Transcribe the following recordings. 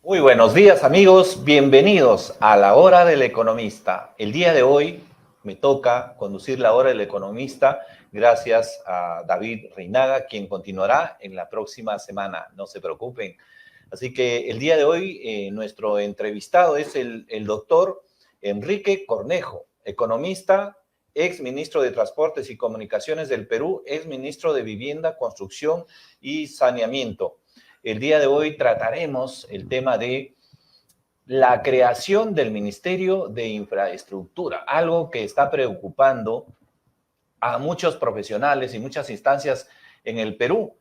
Muy buenos días amigos, bienvenidos a la Hora del Economista. El día de hoy me toca conducir la Hora del Economista gracias a David Reinaga, quien continuará en la próxima semana, no se preocupen. Así que el día de hoy nuestro entrevistado es el doctor Enrique Cornejo, economista, ex ministro de Transportes y Comunicaciones del Perú, ex ministro de Vivienda, Construcción y Saneamiento. El día de hoy trataremos el tema de la creación del Ministerio de Infraestructura, algo que está preocupando a muchos profesionales y muchas instancias en el Perú.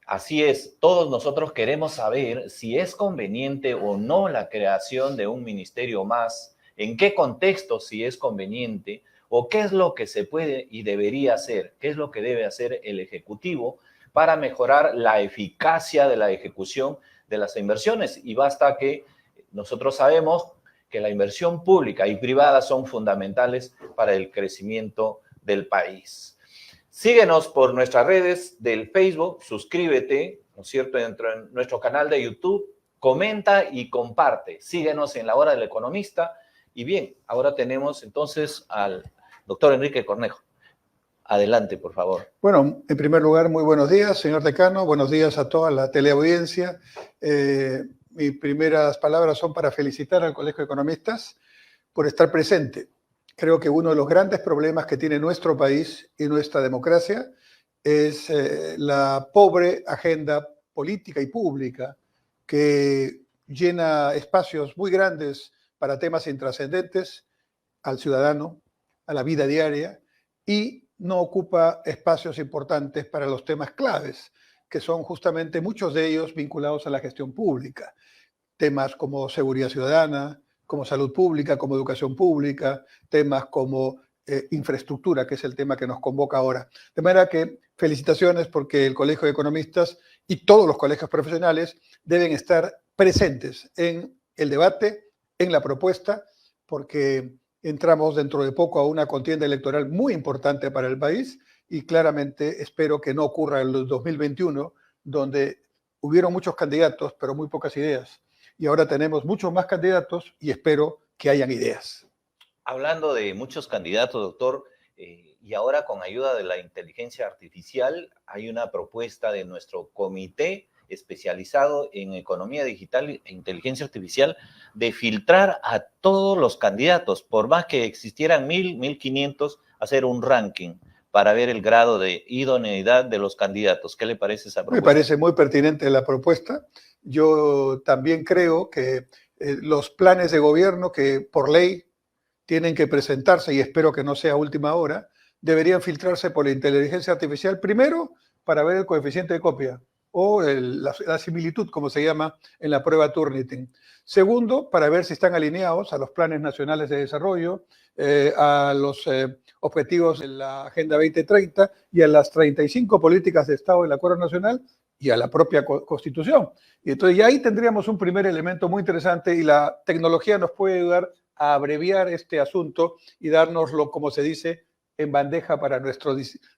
Así es, todos nosotros queremos saber si es conveniente o no la creación de un ministerio más, en qué contexto si es conveniente, o qué es lo que se puede y debería hacer, qué es lo que debe hacer el Ejecutivo para mejorar la eficacia de la ejecución de las inversiones. Y basta que nosotros sabemos que la inversión pública y privada son fundamentales para el crecimiento del país. Síguenos por nuestras redes del Facebook, suscríbete, ¿no es cierto?, en nuestro canal de YouTube, comenta y comparte. Síguenos en la Hora del Economista. Y bien, ahora tenemos entonces al doctor Enrique Cornejo. Adelante, por favor. Bueno, en primer lugar, muy buenos días, señor decano. Buenos días a toda la teleaudiencia. Mis primeras palabras son para felicitar al Colegio de Economistas por estar presente. Creo que uno de los grandes problemas que tiene nuestro país y nuestra democracia es la pobre agenda política y pública que llena espacios muy grandes para temas intrascendentes al ciudadano, a la vida diaria, y no ocupa espacios importantes para los temas claves, que son justamente muchos de ellos vinculados a la gestión pública. Temas como seguridad ciudadana, como salud pública, como educación pública, temas como infraestructura, que es el tema que nos convoca ahora. De manera que felicitaciones porque el Colegio de Economistas y todos los colegios profesionales deben estar presentes en el debate, en la propuesta, porque entramos dentro de poco a una contienda electoral muy importante para el país y claramente espero que no ocurra en el 2021, donde hubieron muchos candidatos, pero muy pocas ideas. Y ahora tenemos muchos más candidatos y espero que hayan ideas. Hablando de muchos candidatos, doctor, y ahora con ayuda de la inteligencia artificial, hay una propuesta de nuestro comité especializado en economía digital e inteligencia artificial de filtrar a todos los candidatos, por más que existieran 1,000, 1,500, hacer un ranking para ver el grado de idoneidad de los candidatos. ¿Qué le parece esa propuesta? Me parece muy pertinente la propuesta. Yo también creo que los planes de gobierno que por ley tienen que presentarse, y espero que no sea a última hora, deberían filtrarse por la inteligencia artificial, primero para ver el coeficiente de copia o la similitud, como se llama en la prueba Turnitin. Segundo, para ver si están alineados a los planes nacionales de desarrollo, a los objetivos de la Agenda 2030 y a las 35 políticas de Estado del Acuerdo Nacional y a la propia Constitución. Y entonces ya ahí tendríamos un primer elemento muy interesante y la tecnología nos puede ayudar a abreviar este asunto y dárnoslo, como se dice, en bandeja para nuestro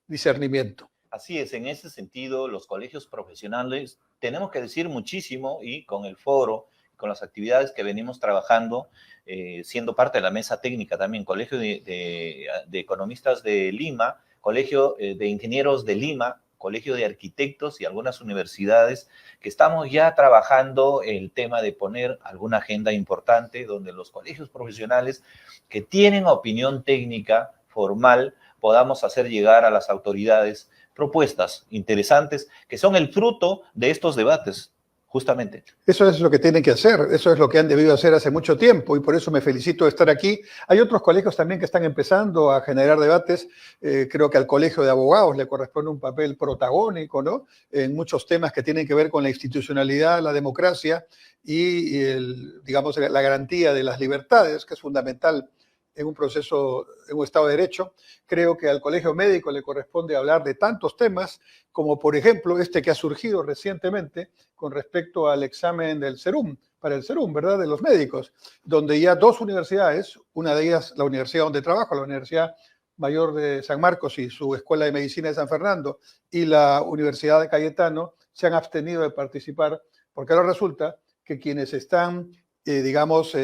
discernimiento. Así es, en ese sentido, los colegios profesionales tenemos que decir muchísimo y con el foro, con las actividades que venimos trabajando, siendo parte de la mesa técnica también, Colegio de Economistas de Lima, Colegio de Ingenieros de Lima, Colegio de Arquitectos y algunas universidades que estamos ya trabajando el tema de poner alguna agenda importante donde los colegios profesionales que tienen opinión técnica formal podamos hacer llegar a las autoridades propuestas interesantes que son el fruto de estos debates, justamente. Eso es lo que tienen que hacer, eso es lo que han debido hacer hace mucho tiempo y por eso me felicito de estar aquí. Hay otros colegios también que están empezando a generar debates. Creo que al Colegio de Abogados le corresponde un papel protagónico, ¿no?, en muchos temas que tienen que ver con la institucionalidad, la democracia y digamos, la garantía de las libertades, que es fundamental en un proceso, en un Estado de Derecho. Creo que al Colegio Médico le corresponde hablar de tantos temas, como por ejemplo este que ha surgido recientemente con respecto al examen del Serum, para el Serum, ¿verdad?, de los médicos, donde ya dos universidades, una de ellas la universidad donde trabajo, la Universidad Mayor de San Marcos y su Escuela de Medicina de San Fernando, y la Universidad de Cayetano, se han abstenido de participar, porque ahora resulta que quienes están, digamos,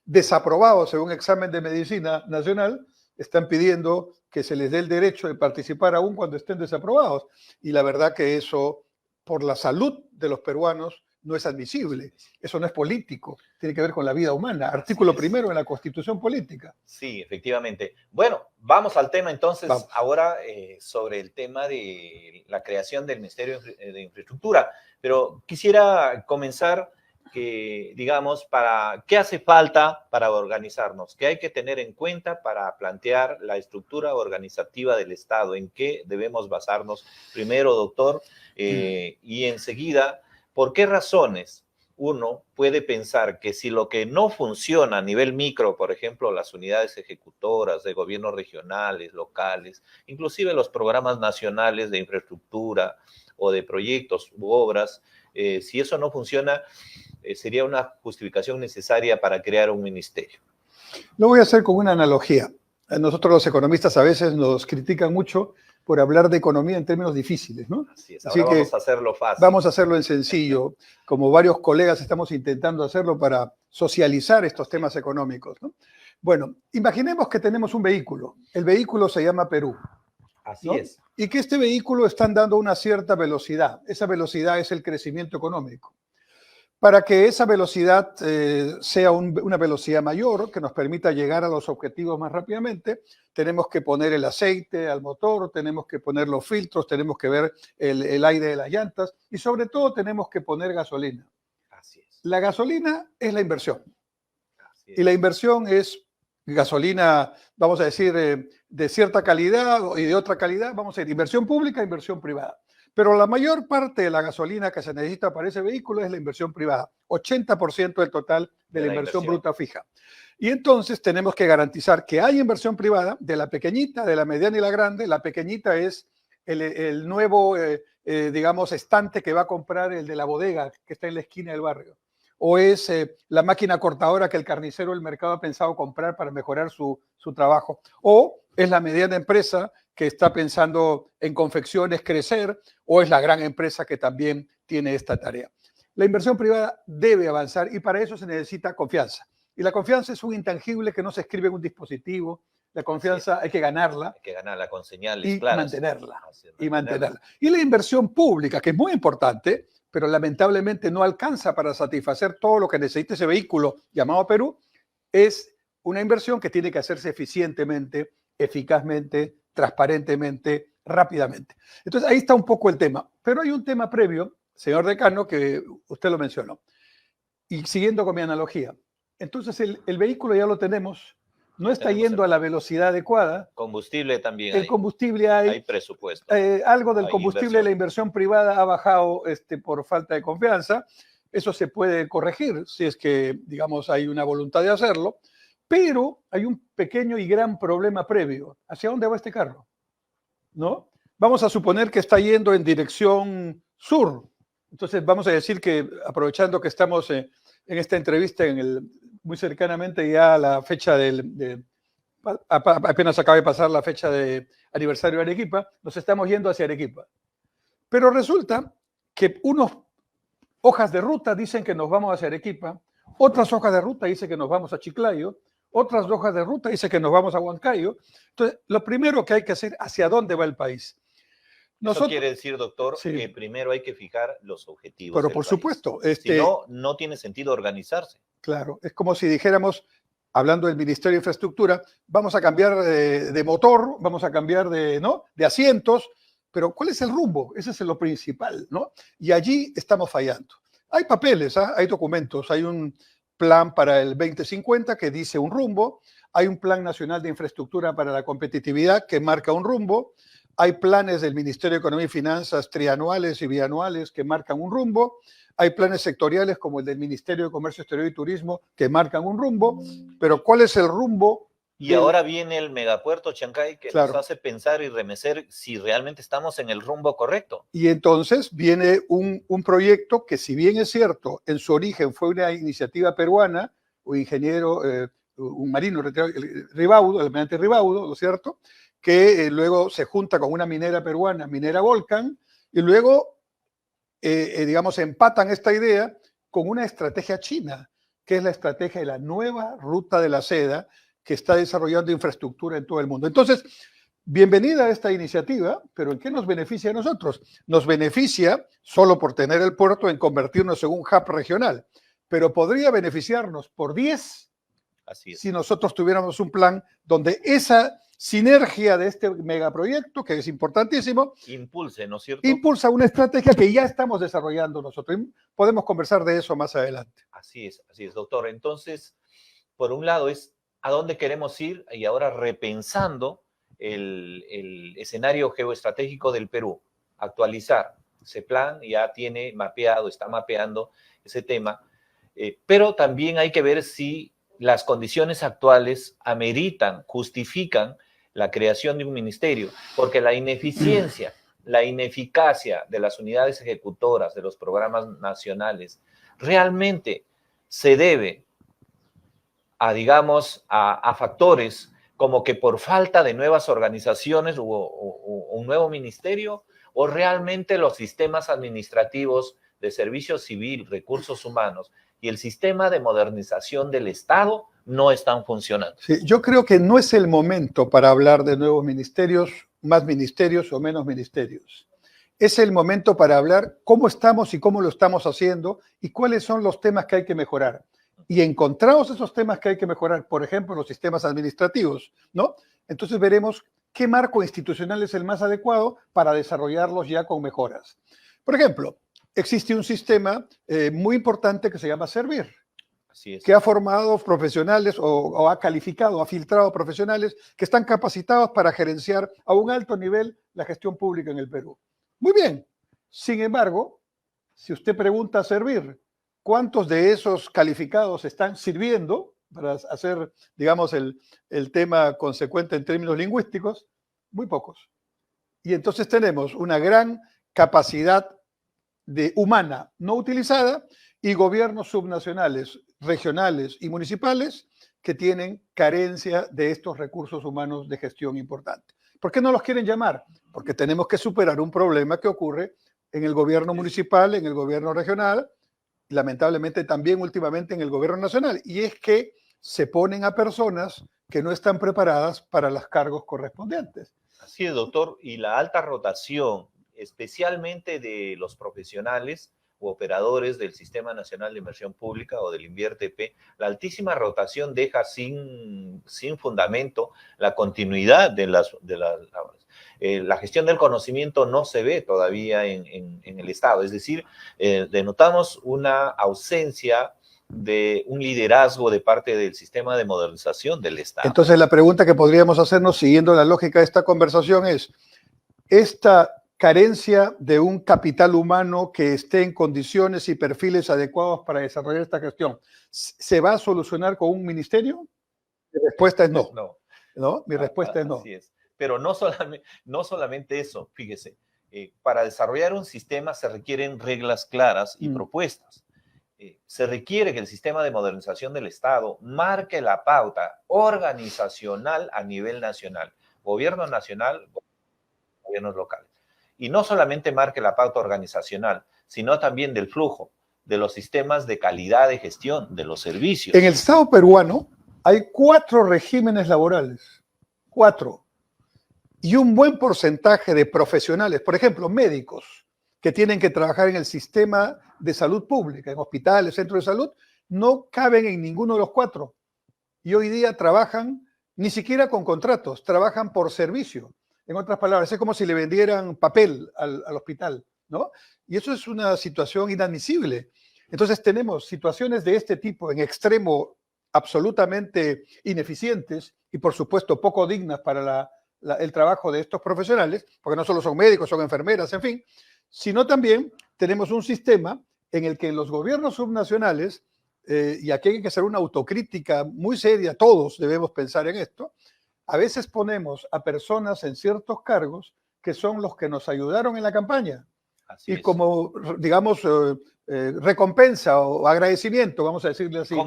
desaprobados en un examen de medicina nacional, están pidiendo que se les dé el derecho de participar aún cuando estén desaprobados. Y la verdad que eso, por la salud de los peruanos, no es admisible. Eso no es político, tiene que ver con la vida humana. Artículo primero en la Constitución Política. Sí, efectivamente. Bueno, vamos al tema entonces Vamos. ahora sobre el tema de la creación del Ministerio de Infraestructura. Pero quisiera comenzar que, digamos, para qué hace falta para organizarnos, qué hay que tener en cuenta para plantear la estructura organizativa del Estado, en qué debemos basarnos primero, doctor, y enseguida, ¿por qué razones uno puede pensar que si lo que no funciona a nivel micro, por ejemplo, las unidades ejecutoras de gobiernos regionales, locales, inclusive los programas nacionales de infraestructura o de proyectos u obras, si eso no funciona, sería una justificación necesaria para crear un ministerio? Lo voy a hacer con una analogía. Nosotros los economistas a veces nos critican mucho por hablar de economía en términos difíciles, ¿no? Así es, ahora Así vamos a hacerlo fácil. Vamos a hacerlo en sencillo, como varios colegas estamos intentando hacerlo para socializar estos temas económicos, ¿no? Bueno, imaginemos que tenemos un vehículo. El vehículo se llama Perú. Así ¿no? es. Y que este vehículo está andando a una cierta velocidad. Esa velocidad es el crecimiento económico. Para que esa velocidad sea una velocidad mayor, que nos permita llegar a los objetivos más rápidamente, tenemos que poner el aceite al motor, tenemos que poner los filtros, tenemos que ver el aire de las llantas y sobre todo tenemos que poner gasolina. Así es. La gasolina es la inversión. Así es. Y la inversión es gasolina, vamos a decir, de cierta calidad y de otra calidad, vamos a decir, inversión pública, inversión privada. Pero la mayor parte de la gasolina que se necesita para ese vehículo es la inversión privada, 80% del total de la inversión bruta fija. Y entonces tenemos que garantizar que hay inversión privada de la pequeñita, de la mediana y la grande. La pequeñita es el nuevo, digamos, estante que va a comprar el de la bodega que está en la esquina del barrio. O es la máquina cortadora que el carnicero del mercado ha pensado comprar para mejorar su trabajo. O es la mediana empresa que está pensando en confecciones crecer, o es la gran empresa que también tiene esta tarea. La inversión privada debe avanzar y para eso se necesita confianza. Y la confianza es un intangible que no se escribe en un dispositivo. La confianza hay que ganarla. Hay que ganarla con señales claras. Mantenerla. Y mantenerla. Y la inversión pública, que es muy importante, pero lamentablemente no alcanza para satisfacer todo lo que necesita ese vehículo llamado Perú, es una inversión que tiene que hacerse eficientemente, eficazmente, transparentemente, rápidamente. Entonces ahí está un poco el tema. Pero hay un tema previo, señor decano, que usted lo mencionó. Y siguiendo con mi analogía, entonces el vehículo ya lo tenemos, no está yendo a la velocidad adecuada. Combustible también el combustible hay presupuesto. Algo del combustible, la inversión privada ha bajado por falta de confianza. Eso se puede corregir si es que, digamos, hay una voluntad de hacerlo. Pero hay un pequeño y gran problema previo. ¿Hacia dónde va este carro? ¿No? Vamos a suponer que está yendo en dirección sur. Entonces vamos a decir que, aprovechando que estamos en esta entrevista muy cercanamente ya a la fecha apenas acaba de pasar la fecha de aniversario de Arequipa, nos estamos yendo hacia Arequipa. Pero resulta que unas hojas de ruta dicen que nos vamos hacia Arequipa, otras hojas de ruta dicen que nos vamos a Chiclayo, otras hojas de ruta dicen que nos vamos a Huancayo. Entonces, lo primero que hay que hacer, ¿hacia dónde va el país? Eso quiere decir, doctor, que primero hay que fijar los objetivos. Pero por supuesto. Si no, no tiene sentido organizarse. Claro, es como si dijéramos, hablando del Ministerio de Infraestructura, vamos a cambiar de motor, vamos a cambiar de asientos, pero ¿cuál es el rumbo? Ese es lo principal, ¿no? Y allí estamos fallando. Hay papeles, hay documentos, hay un plan para el 2050 que dice un rumbo, hay un plan nacional de infraestructura para la competitividad que marca un rumbo, hay planes del Ministerio de Economía y Finanzas trianuales y bianuales que marcan un rumbo, hay planes sectoriales como el del Ministerio de Comercio Exterior y Turismo que marcan un rumbo, pero ¿cuál es el rumbo? Y ahora viene el megapuerto Chancay que nos hace pensar y remecer si realmente estamos en el rumbo correcto. Y entonces viene un proyecto que, si bien es cierto, en su origen fue una iniciativa peruana, un ingeniero, un marino Ribaudo, el almirante Ribaudo, ¿no es cierto?, que luego se junta con una minera peruana, Minera Volcan, y luego, digamos, empatan esta idea con una estrategia china, que es la estrategia de la nueva ruta de la seda, que está desarrollando infraestructura en todo el mundo. Entonces, bienvenida a esta iniciativa, pero ¿en qué nos beneficia a nosotros? Nos beneficia, solo por tener el puerto, en convertirnos en un hub regional, pero podría beneficiarnos por 10 si nosotros tuviéramos un plan donde esa sinergia de este megaproyecto, que es importantísimo, impulse, ¿no es cierto? Impulsa una estrategia que ya estamos desarrollando nosotros. Podemos conversar de eso más adelante. Así es, doctor. Entonces, por un lado es a dónde queremos ir y ahora repensando el escenario geoestratégico del Perú, actualizar ese plan, ya tiene mapeado, está mapeando ese tema, pero también hay que ver si las condiciones actuales ameritan, justifican la creación de un ministerio, porque la ineficiencia, la ineficacia de las unidades ejecutoras de los programas nacionales realmente se debe a, digamos, a factores como que por falta de nuevas organizaciones o un nuevo ministerio, o realmente los sistemas administrativos de servicio civil, recursos humanos y el sistema de modernización del Estado no están funcionando. Sí, yo creo que no es el momento para hablar de nuevos ministerios, más ministerios o menos ministerios. Es el momento para hablar cómo estamos y cómo lo estamos haciendo y cuáles son los temas que hay que mejorar. Y encontrados esos temas que hay que mejorar, por ejemplo, los sistemas administrativos, ¿no? Entonces veremos qué marco institucional es el más adecuado para desarrollarlos ya con mejoras. Por ejemplo, existe un sistema muy importante que se llama Servir, que ha formado profesionales o ha calificado, ha filtrado profesionales que están capacitados para gerenciar a un alto nivel la gestión pública en el Perú. Muy bien. Sin embargo, si usted pregunta a Servir, ¿cuántos de esos calificados están sirviendo para hacer, digamos, el tema consecuente en términos lingüísticos? Muy pocos. Y entonces tenemos una gran capacidad humana no utilizada y gobiernos subnacionales, regionales y municipales que tienen carencia de estos recursos humanos de gestión importante. ¿Por qué no los quieren llamar? Porque tenemos que superar un problema que ocurre en el gobierno municipal, en el gobierno regional, lamentablemente también últimamente en el gobierno nacional, y es que se ponen a personas que no están preparadas para los cargos correspondientes. Así es, doctor, y la alta rotación, especialmente de los profesionales u operadores del Sistema Nacional de Inversión Pública o del INVIERTP, la altísima rotación deja sin fundamento la continuidad de las labores. La gestión del conocimiento no se ve todavía en el Estado, es decir, denotamos una ausencia de un liderazgo de parte del sistema de modernización del Estado. Entonces la pregunta que podríamos hacernos siguiendo la lógica de esta conversación es, ¿esta carencia de un capital humano que esté en condiciones y perfiles adecuados para desarrollar esta gestión se va a solucionar con un ministerio? Mi respuesta es no. ¿No? Mi respuesta es no. Así es. Pero no solamente eso, fíjese, para desarrollar un sistema se requieren reglas claras y propuestas. Se requiere que el sistema de modernización del Estado marque la pauta organizacional a nivel nacional, gobierno nacional, gobiernos locales. Y no solamente marque la pauta organizacional, sino también del flujo, de los sistemas de calidad de gestión, de los servicios. En el Estado peruano hay 4 regímenes laborales, 4, y un buen porcentaje de profesionales, por ejemplo, médicos, que tienen que trabajar en el sistema de salud pública, en hospitales, centros de salud, no caben en ninguno de los 4. Y hoy día trabajan ni siquiera con contratos, trabajan por servicio. En otras palabras, es como si le vendieran papel al hospital, ¿no? Y eso es una situación inadmisible. Entonces tenemos situaciones de este tipo en extremo absolutamente ineficientes y por supuesto poco dignas para el trabajo de estos profesionales, porque no solo son médicos, son enfermeras, en fin, sino también tenemos un sistema en el que los gobiernos subnacionales, y aquí hay que hacer una autocrítica muy seria, todos debemos pensar en esto, a veces ponemos a personas en ciertos cargos que son los que nos ayudaron en la campaña. Así es. Como, digamos, recompensa o agradecimiento, vamos a decirle así.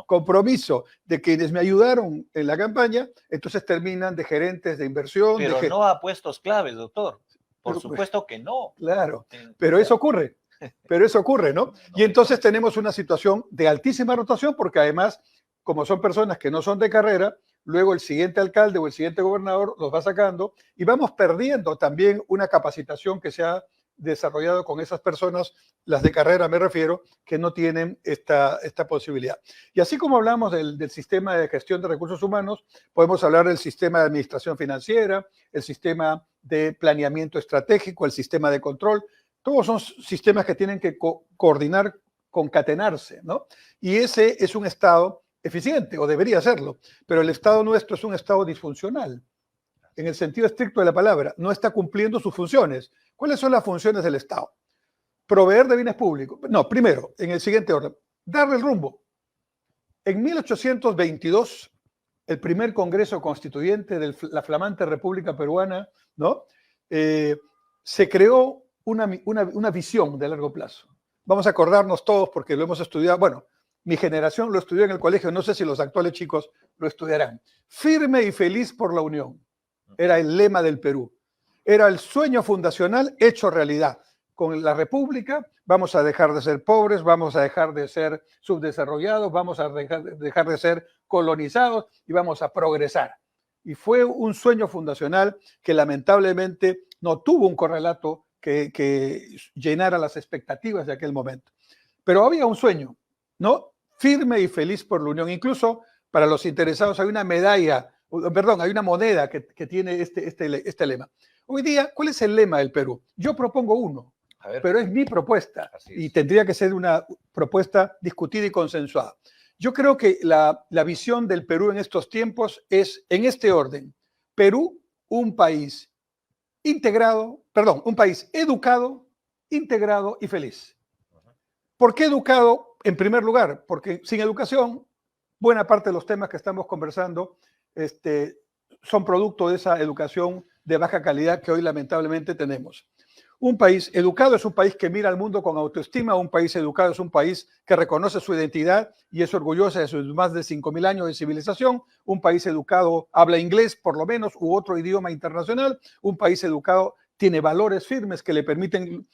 Compromiso de quienes me ayudaron en la campaña, entonces terminan de gerentes de inversión. Pero no a puestos claves, doctor. Por supuesto que no. Claro, pero eso ocurre. pero eso ocurre, ¿no? Y entonces tenemos una situación de altísima rotación porque además, como son personas que no son de carrera, luego el siguiente alcalde o el siguiente gobernador los va sacando y vamos perdiendo también una capacitación que se ha desarrollado con esas personas, las de carrera me refiero, que no tienen esta posibilidad. Y así como hablamos del sistema de gestión de recursos humanos, podemos hablar del sistema de administración financiera, el sistema de planeamiento estratégico, el sistema de control. Todos son sistemas que tienen que coordinar, concatenarse, ¿no? Y ese es un Estado eficiente, o debería serlo, pero el Estado nuestro es un Estado disfuncional, en el sentido estricto de la palabra, no está cumpliendo sus funciones. ¿Cuáles son las funciones del Estado? Proveer de bienes públicos. No, primero, en el siguiente orden, darle el rumbo. En 1822, el primer Congreso Constituyente de la flamante República Peruana, ¿no? Se creó una visión de largo plazo. Vamos a acordarnos todos porque lo hemos estudiado. Bueno, mi generación lo estudió en el colegio, no sé si los actuales chicos lo estudiarán. Firme y feliz por la unión. Era el lema del Perú. Era el sueño fundacional hecho realidad. Con la República vamos a dejar de ser pobres, vamos a dejar de ser subdesarrollados, vamos a dejar de ser colonizados y vamos a progresar. Y fue un sueño fundacional que lamentablemente no tuvo un correlato que llenara las expectativas de aquel momento. Pero había un sueño, ¿no? Firme y feliz por la unión. Incluso para los interesados hay una medalla, perdón, hay una moneda que tiene este lema. Hoy día, ¿cuál es el lema del Perú? Yo propongo uno, pero es mi propuesta y tendría que ser una propuesta discutida y consensuada. Yo creo que la visión del Perú en estos tiempos es en este orden. Perú, un país integrado, perdón, un país educado, integrado y feliz. ¿Por qué educado? En primer lugar, porque sin educación, buena parte de los temas que estamos conversando son producto de esa educación de baja calidad que hoy lamentablemente tenemos. Un país educado es un país que mira al mundo con autoestima, un país educado es un país que reconoce su identidad y es orgulloso de sus más de 5.000 años de civilización, un país educado habla inglés por lo menos u otro idioma internacional, un país educado tiene valores firmes que le permiten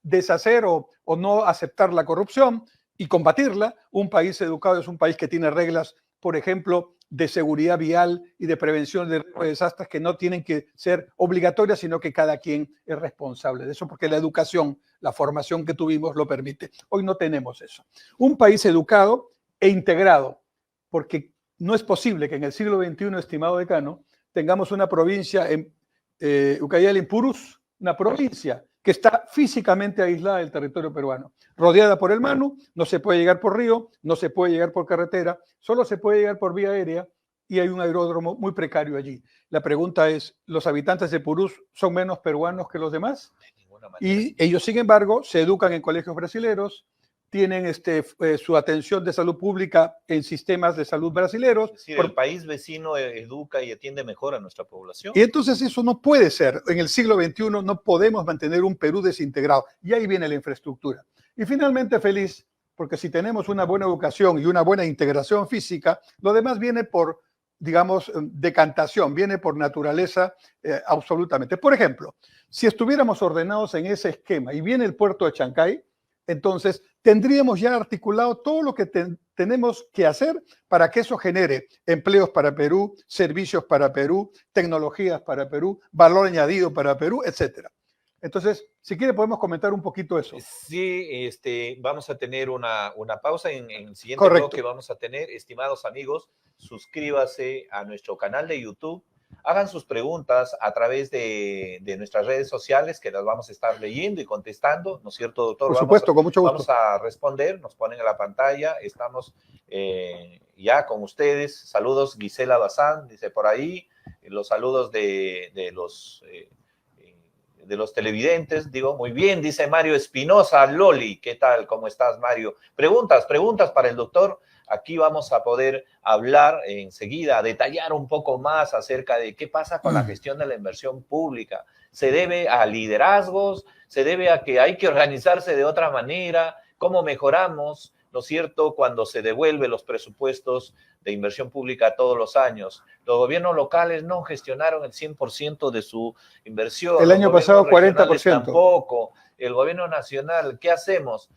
deshacer o no aceptar la corrupción y combatirla. Un país educado es un país que tiene reglas, por ejemplo, de seguridad vial y de prevención de desastres que no tienen que ser obligatorias, sino que cada quien es responsable de eso, porque la educación, la formación que tuvimos lo permite. Hoy no tenemos eso. Un país educado e integrado, porque no es posible que en el siglo XXI, estimado decano, tengamos una provincia en Ucayali, en Purús, una provincia que está físicamente aislada del territorio peruano, rodeada por el Manu, no se puede llegar por río, no se puede llegar por carretera, solo se puede llegar por vía aérea y hay un aeródromo muy precario allí. La pregunta es, ¿los habitantes de Purús son menos peruanos que los demás? De ninguna manera. Y ellos, sin embargo, se educan en colegios brasileros, tienen su atención de salud pública en sistemas de salud brasileros. Es decir, el país vecino educa y atiende mejor a nuestra población. Y entonces eso no puede ser. En el siglo XXI no podemos mantener un Perú desintegrado. Y ahí viene la infraestructura. Y finalmente feliz, porque si tenemos una buena educación y una buena integración física, lo demás viene por, digamos, decantación, viene por naturaleza absolutamente. Por ejemplo, si estuviéramos ordenados en ese esquema y viene el puerto de Chancay, entonces tendríamos ya articulado todo lo que tenemos que hacer para que eso genere empleos para Perú, servicios para Perú, tecnologías para Perú, valor añadido para Perú, etcétera. Entonces, si quiere podemos comentar un poquito eso. Sí, vamos a tener una pausa en el siguiente bloque. Vamos a tener, estimados amigos, suscríbase a nuestro canal de YouTube. Hagan sus preguntas a través de nuestras redes sociales, que las vamos a estar leyendo y contestando, ¿no es cierto, doctor? Por supuesto, con mucho gusto. Vamos a responder, nos ponen en la pantalla, estamos ya con ustedes. Saludos, Gisela Bazán, dice por ahí, los saludos de los televidentes, digo, muy bien, dice Mario Espinosa, Loli, ¿qué tal? ¿Cómo estás, Mario? Preguntas para el doctor. Aquí vamos a poder hablar enseguida, detallar un poco más acerca de qué pasa con la gestión de la inversión pública. ¿Se debe a liderazgos? ¿Se debe a que hay que organizarse de otra manera? ¿Cómo mejoramos? ¿no es cierto?, cuando se devuelven los presupuestos de inversión pública todos los años. Los gobiernos locales no gestionaron el 100% de su inversión. El año pasado 40%. Tampoco. El gobierno nacional, ¿qué hacemos?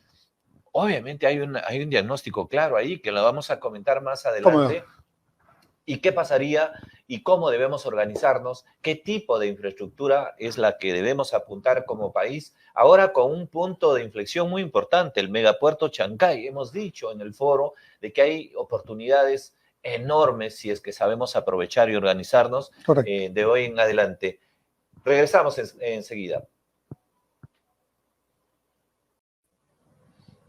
Obviamente hay un diagnóstico claro ahí que lo vamos a comentar más adelante. ¿Y qué pasaría y cómo debemos organizarnos? ¿Qué tipo de infraestructura es la que debemos apuntar como país? Ahora con un punto de inflexión muy importante, el megapuerto Chancay. Hemos dicho en el foro de que hay oportunidades enormes si es que sabemos aprovechar y organizarnos de hoy en adelante. Regresamos enseguida.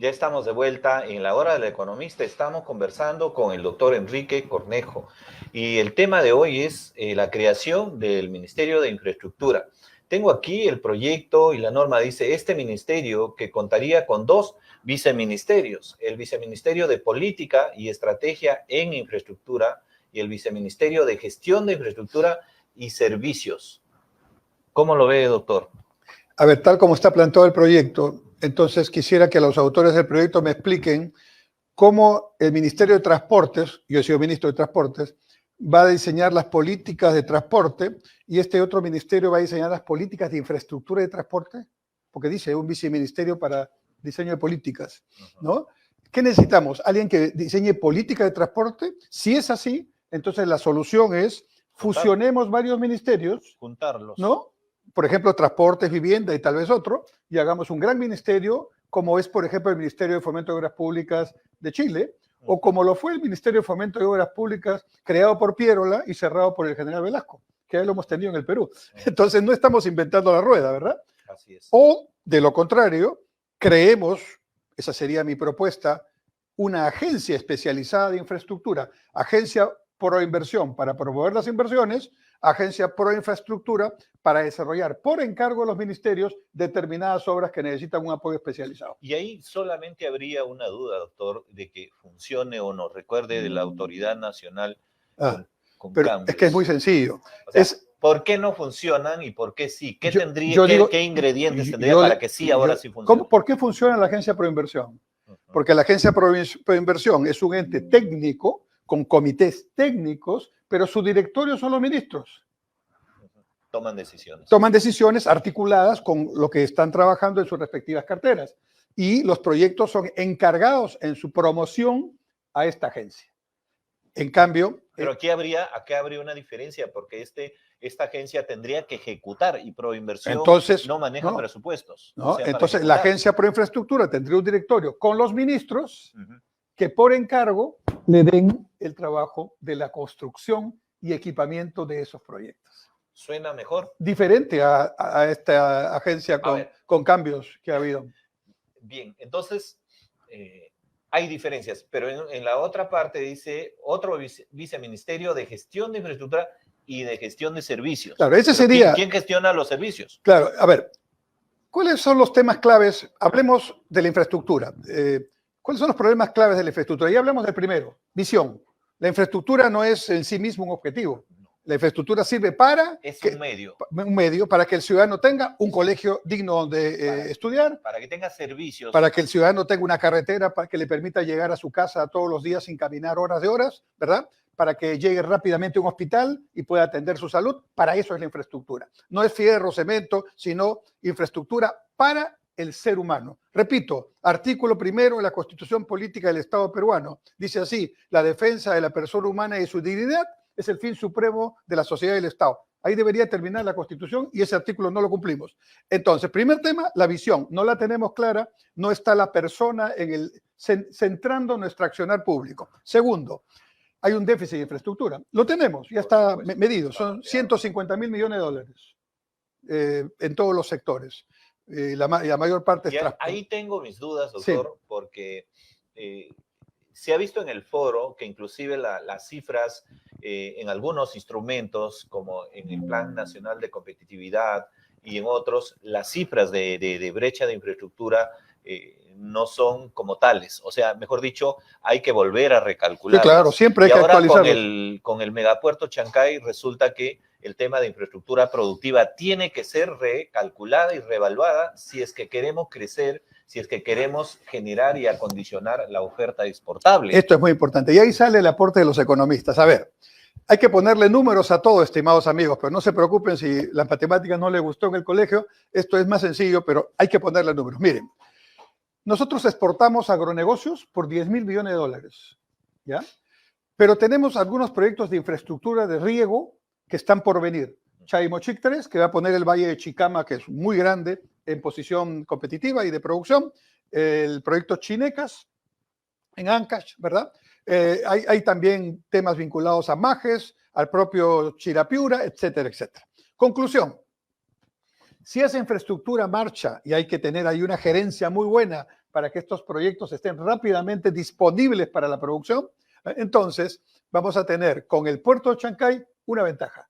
Ya estamos de vuelta en la hora del economista. Estamos conversando con el doctor Enrique Cornejo y el tema de hoy es la creación del Ministerio de Infraestructura. Tengo aquí el proyecto y la norma dice este ministerio que contaría con 2 viceministerios, el Viceministerio de Política y Estrategia en Infraestructura y el Viceministerio de Gestión de Infraestructura y Servicios. ¿Cómo lo ve, doctor? A ver, tal como está planteado el proyecto, entonces quisiera que los autores del proyecto me expliquen cómo el Ministerio de Transportes, yo he sido ministro de Transportes, va a diseñar las políticas de transporte y este otro ministerio va a diseñar las políticas de infraestructura de transporte, porque dice un viceministerio para diseño de políticas, ¿no? ¿Qué necesitamos? ¿Alguien que diseñe política de transporte? Si es así, entonces la solución es fusionemos varios ministerios, juntarlos, ¿no? Por ejemplo, transportes, vivienda y tal vez otro, y hagamos un gran ministerio, como es, por ejemplo, el Ministerio de Fomento de Obras Públicas de Chile, o como lo fue el Ministerio de Fomento de Obras Públicas creado por Piérola y cerrado por el general Velasco, que ya lo hemos tenido en el Perú. Entonces, no estamos inventando la rueda, ¿verdad? Así es. O, de lo contrario, creemos, esa sería mi propuesta, una agencia especializada de infraestructura, agencia pro inversión para promover las inversiones, agencia pro infraestructura para desarrollar por encargo de los ministerios determinadas obras que necesitan un apoyo especializado. Y ahí solamente habría una duda, doctor, de que funcione o no. Recuerde de la Autoridad Nacional con pero cambios. Es que es muy sencillo. O sea, ¿por qué no funcionan y por qué sí? ¿Qué qué ingredientes tendría para que sí ahora sí funcione? ¿Por qué funciona la agencia pro inversión? Porque la agencia pro inversión es un ente técnico con comités técnicos, pero su directorio son los ministros. Toman decisiones. Toman decisiones articuladas con lo que están trabajando en sus respectivas carteras. Y los proyectos son encargados en su promoción a esta agencia. En cambio... Pero aquí habría una diferencia, porque esta agencia tendría que ejecutar y Proinversión no maneja presupuestos. No, o sea, entonces la agencia Proinfraestructura tendría un directorio con los ministros que por encargo le den el trabajo de la construcción y equipamiento de esos proyectos. ¿Suena mejor? Diferente a esta agencia con cambios que ha habido. Bien, entonces hay diferencias, pero en la otra parte dice otro viceministerio de gestión de infraestructura y de gestión de servicios. Claro, ese sería... ¿Quién gestiona los servicios? Claro, a ver, ¿cuáles son los temas claves? Hablemos de la infraestructura. ¿Cuáles son los problemas claves de la infraestructura? Ya hablamos del primero, visión. La infraestructura no es en sí mismo un objetivo. La infraestructura sirve para... Es un medio. Un medio para que el ciudadano tenga un colegio digno donde estudiar. Para que tenga servicios. Para que el ciudadano tenga una carretera para que le permita llegar a su casa todos los días sin caminar horas de horas, ¿verdad? Para que llegue rápidamente a un hospital y pueda atender su salud. Para eso es la infraestructura. No es fierro, cemento, sino infraestructura para el ser humano. Repito, artículo 1 de la Constitución Política del Estado peruano. Dice así, la defensa de la persona humana y de su dignidad es el fin supremo de la sociedad y del Estado. Ahí debería terminar la Constitución y ese artículo no lo cumplimos. Entonces, primer tema, la visión. No la tenemos clara, no está la persona centrando nuestro accionar público. Segundo, hay un déficit de infraestructura. Lo tenemos, ya está medido. Son 150.000 millones de dólares en todos los sectores. La mayor parte es transporte. Ahí tengo mis dudas, doctor, sí. Porque se ha visto en el foro que inclusive las cifras en algunos instrumentos, como en el Plan Nacional de Competitividad y en otros, las cifras de brecha de infraestructura no son como tales. O sea, mejor dicho, hay que volver a recalcular. Sí, claro, siempre hay que actualizarlo. Con el megapuerto Chancay resulta que el tema de infraestructura productiva tiene que ser recalculada y reevaluada si es que queremos crecer, si es que queremos generar y acondicionar la oferta exportable. Esto es muy importante. Y ahí sale el aporte de los economistas. A ver, hay que ponerle números a todo, estimados amigos, pero no se preocupen si las matemáticas no les gustó en el colegio. Esto es más sencillo, pero hay que ponerle números. Miren, nosotros exportamos agronegocios por 10.000 millones de dólares, ¿ya? Pero tenemos algunos proyectos de infraestructura de riego que están por venir. Chaimochic 3, que va a poner el Valle de Chicama, que es muy grande, en posición competitiva y de producción. El proyecto Chinecas, en Ancash, ¿verdad? Hay también temas vinculados a Majes, al propio Chirapiura, etcétera, etcétera. Conclusión. Si esa infraestructura marcha y hay que tener ahí una gerencia muy buena para que estos proyectos estén rápidamente disponibles para la producción, entonces vamos a tener con el puerto de Chancay una ventaja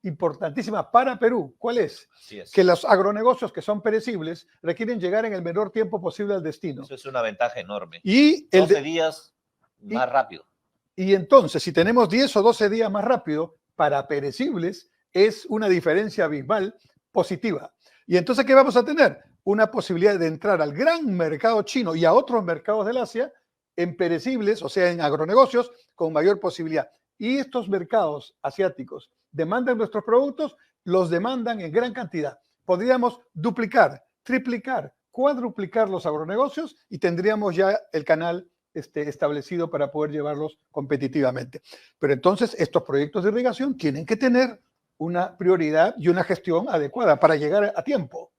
importantísima para Perú. ¿Cuál es? Así es. Que los agronegocios que son perecibles requieren llegar en el menor tiempo posible al destino. Eso es una ventaja enorme. Y 12 días más rápido. Y entonces, si tenemos 10 o 12 días más rápido para perecibles, es una diferencia abismal positiva. Y entonces, ¿qué vamos a tener? Una posibilidad de entrar al gran mercado chino y a otros mercados del Asia en perecibles, o sea, en agronegocios, con mayor posibilidad. Y estos mercados asiáticos demandan nuestros productos, los demandan en gran cantidad. Podríamos duplicar, triplicar, cuadruplicar los agronegocios y tendríamos ya el canal establecido para poder llevarlos competitivamente. Pero entonces estos proyectos de irrigación tienen que tener una prioridad y una gestión adecuada para llegar a tiempo.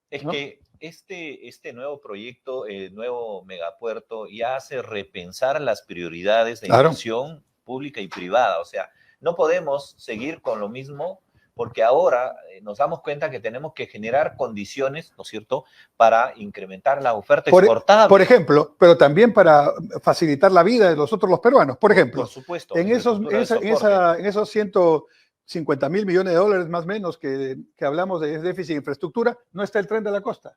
Es ¿no? que este nuevo proyecto, el nuevo megapuerto, ya hace repensar las prioridades de inversión pública y privada. O sea, no podemos seguir con lo mismo porque ahora nos damos cuenta que tenemos que generar condiciones, ¿no es cierto?, para incrementar la oferta exportable. Por ejemplo, pero también para facilitar la vida de nosotros los peruanos. Por ejemplo, por supuesto, en esos 150.000 millones de dólares más o menos que hablamos de déficit de infraestructura, no está el tren de la costa.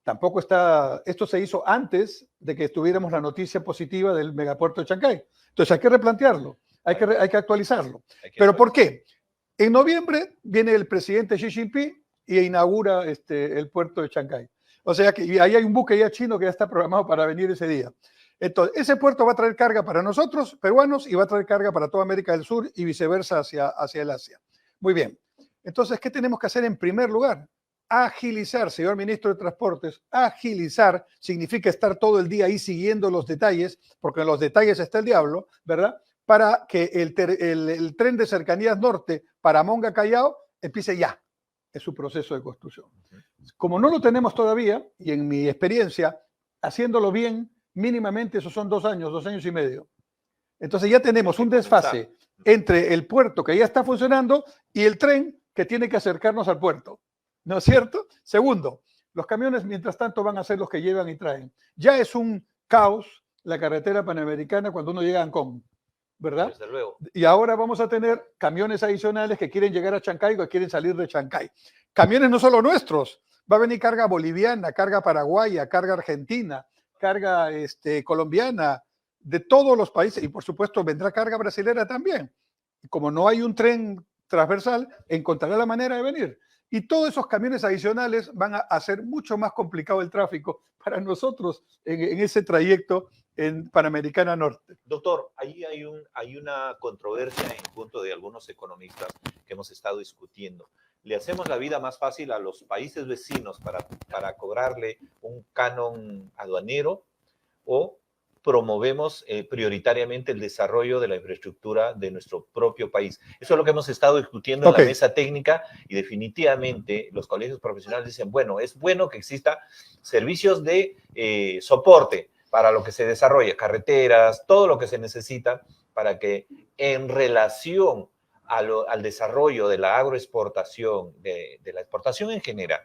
Tampoco está, esto se hizo antes de que tuviéramos la noticia positiva del megapuerto de Chancay. Entonces hay que replantearlo, hay que actualizarlo. ¿Pero por qué? En noviembre viene el presidente Xi Jinping y inaugura el puerto de Chancay. O sea que ahí hay un buque ya chino que ya está programado para venir ese día. Entonces, ese puerto va a traer carga para nosotros, peruanos, y va a traer carga para toda América del Sur y viceversa hacia el Asia. Muy bien. Entonces, ¿qué tenemos que hacer en primer lugar? Agilizar, señor ministro de Transportes. Agilizar significa estar todo el día ahí siguiendo los detalles, porque en los detalles está el diablo, ¿verdad? Para que el tren de cercanías norte para Monga Callao empiece ya en su proceso de construcción. Como no lo tenemos todavía, y en mi experiencia, haciéndolo bien, mínimamente esos son 2 años y medio. Entonces ya tenemos un desfase entre el puerto que ya está funcionando y el tren que tiene que acercarnos al puerto. ¿No es cierto? Segundo, los camiones mientras tanto van a ser los que llevan y traen. Ya es un caos la carretera panamericana cuando uno llega a Ancón, ¿verdad? Desde luego. Y ahora vamos a tener camiones adicionales que quieren llegar a Chancay o que quieren salir de Chancay. Camiones no solo nuestros, va a venir carga boliviana, carga paraguaya, carga argentina, carga colombiana, de todos los países, y por supuesto vendrá carga brasilera también. Como no hay un tren transversal, encontrará la manera de venir. Y todos esos camiones adicionales van a hacer mucho más complicado el tráfico para nosotros en ese trayecto en Panamericana Norte. Doctor, ahí hay una controversia en punto de algunos economistas que hemos estado discutiendo. ¿Le hacemos la vida más fácil a los países vecinos para cobrarle un canon aduanero o promovemos prioritariamente el desarrollo de la infraestructura de nuestro propio país? Eso es lo que hemos estado discutiendo en la mesa técnica y definitivamente los colegios profesionales dicen, bueno, es bueno que exista servicios de soporte para lo que se desarrolla, carreteras, todo lo que se necesita para que en relación al desarrollo de la agroexportación, de la exportación en general,